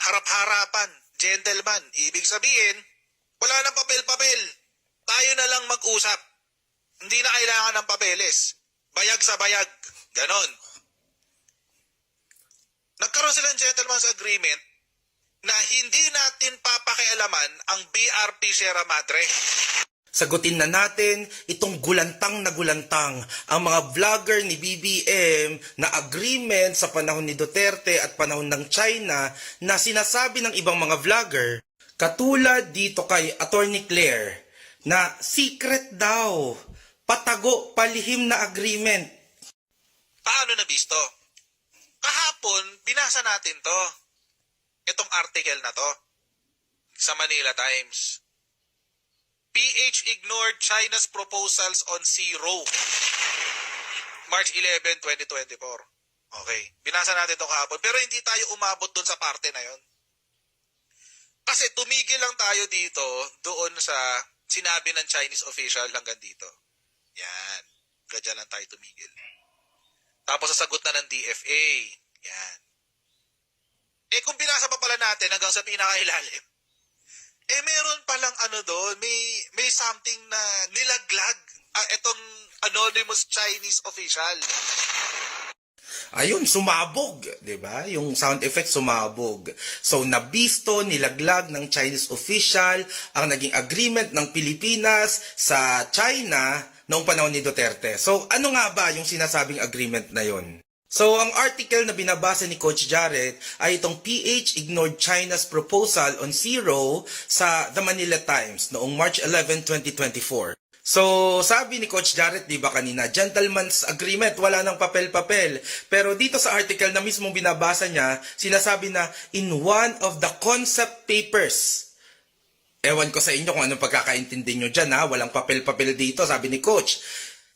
harap-harapan, gentleman. Ibig sabihin, wala nang papel-papel. Tayo na lang mag-usap. Hindi na kailangan ng papeles. Bayag sa bayag. Ganon. Nagkaroon sila ng gentleman's agreement na hindi natin papakialaman ang BRP Sierra Madre. Sagutin na natin itong gulantang na gulantang ang mga vlogger ni BBM na agreement sa panahon ni Duterte at panahon ng China na sinasabi ng ibang mga vlogger, katulad dito kay Attorney Claire, na secret daw, patago, palihim na agreement. Paano nabisto? Kahapon, binasa natin to. Itong article na to sa Manila Times. PH ignored China's proposals on zero. March 11, 2024. Okay. Binasa natin ito kahapon. Pero hindi tayo umabot dun sa parte na yon. Kasi tumigil lang tayo dito doon sa sinabi ng Chinese official hanggang dito. Yan. Ganyan lang tayo tumigil. Tapos sasagot na ng DFA. Yan. Kung binasa pa pala natin hanggang sa pinakailalim, meron palang doon, may something na nilaglag itong anonymous Chinese official. Ayun, sumabog, 'di ba? Yung sound effect sumabog. So nabisto, nilaglag ng Chinese official ang naging agreement ng Pilipinas sa China noong panahon ni Duterte. So ano nga ba yung sinasabing agreement na yon? So, ang article na binabasa ni Coach Jarrett ay itong PH ignored China's proposal on zero sa The Manila Times noong March 11, 2024. So, sabi ni Coach Jarrett, di ba kanina, gentleman's agreement, wala nang papel-papel. Pero dito sa article na mismong binabasa niya, sinasabi na in one of the concept papers. Ewan ko sa inyo kung anong pagkakaintindi nyo dyan, ha? Walang papel-papel dito, sabi ni Coach.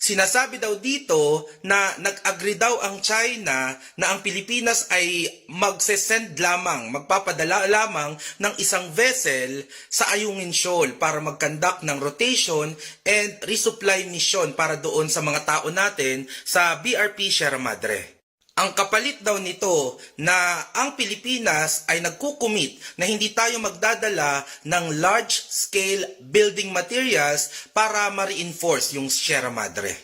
Sinasabi daw dito na nag-agree daw ang China na ang Pilipinas ay magse-send lamang, magpapadala lamang ng isang vessel sa Ayungin Shoal para mag-conduct ng rotation and resupply mission para doon sa mga tao natin sa BRP Sierra Madre. Ang kapalit daw nito na ang Pilipinas ay nagkukumit na hindi tayo magdadala ng large-scale building materials para ma-reinforce yung Sierra Madre.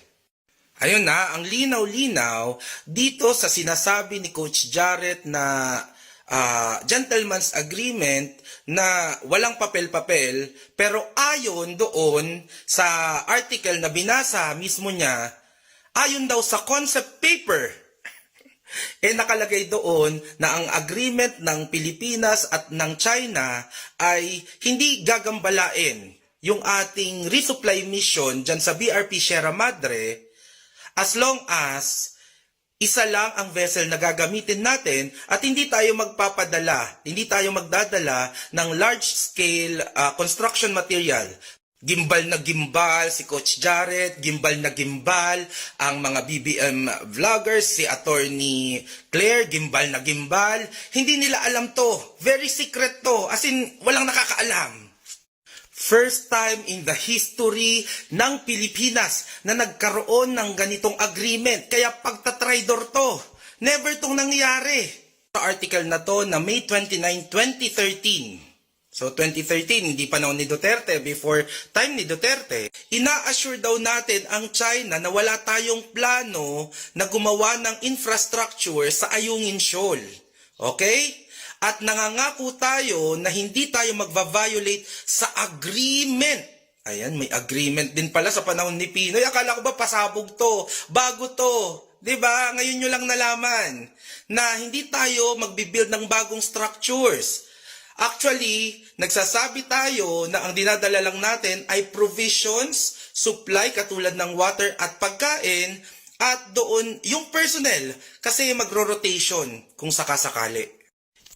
Ayun na, ang linaw-linaw dito sa sinasabi ni Coach Jarrett na gentleman's agreement na walang papel-papel, pero ayon doon sa article na binasa mismo niya, ayon daw sa concept paper, nakalagay doon na ang agreement ng Pilipinas at ng China ay hindi gagambalain yung ating resupply mission dyan sa BRP Sierra Madre as long as isa lang ang vessel na gagamitin natin at hindi tayo magdadala ng large-scale construction material. Gimbal na gimbal si Coach Jarrett, gimbal na gimbal ang mga BBM vloggers, si Attorney Claire, gimbal na gimbal. Hindi nila alam to. Very secret to. As in, walang nakakaalam. First time in the history ng Pilipinas na nagkaroon ng ganitong agreement. Kaya pagtatraidor to. Never tong nangyari. Sa article na to na May 29, 2013. So 2013, hindi panahon ni Duterte, before time ni Duterte, ina-assure daw natin ang China na wala tayong plano na gumawa ng infrastructure sa Ayungin Shoal. Okay? At nangangako tayo na hindi tayo magva-violate sa agreement. Ayan, may agreement din pala sa panahon ni Pinoy. Akala ko ba pasabog to? Bago to. 'Di ba? Ngayon nyo lang nalaman na hindi tayo magbibuild ng bagong structures. Actually, nagsasabi tayo na ang dinadala lang natin ay provisions, supply katulad ng water at pagkain, at doon yung personnel kasi magro-rotation kung sakasakali.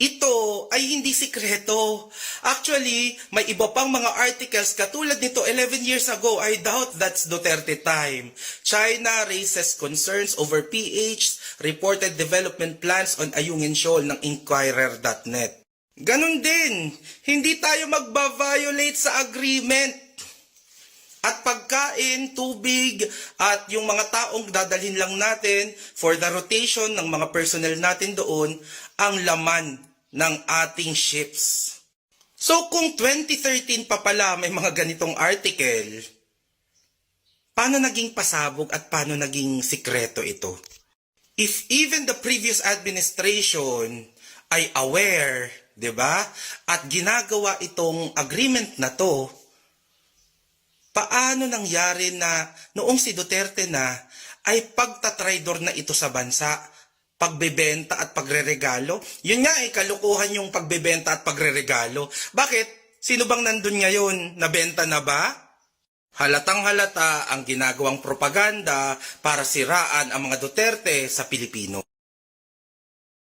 Ito ay hindi sikreto. Actually, may iba pang mga articles katulad nito 11 years ago. I doubt that's Duterte time. China raises concerns over PH's reported development plans on Ayungin Shoal ng Inquirer.net. Ganun din, hindi tayo magba-violate sa agreement. At pagkain, tubig, at yung mga taong dadalhin lang natin for the rotation ng mga personnel natin doon, ang laman ng ating ships. So kung 2013 pa pala may mga ganitong article, paano naging pasabog at paano naging sikreto ito? If even the previous administration ay aware, 'di ba? At ginagawa itong agreement na 'to, paano nangyari na noong si Duterte na ay pagtatraidor na ito sa bansa, pagbebenta at pagreregalo? Yun nga kalukuhan yung pagbebenta at pagreregalo. Bakit? Sino bang nandun ngayon? Nabenta na ba? Halatang halata ang ginagawang propaganda para siraan ang mga Duterte sa Pilipino.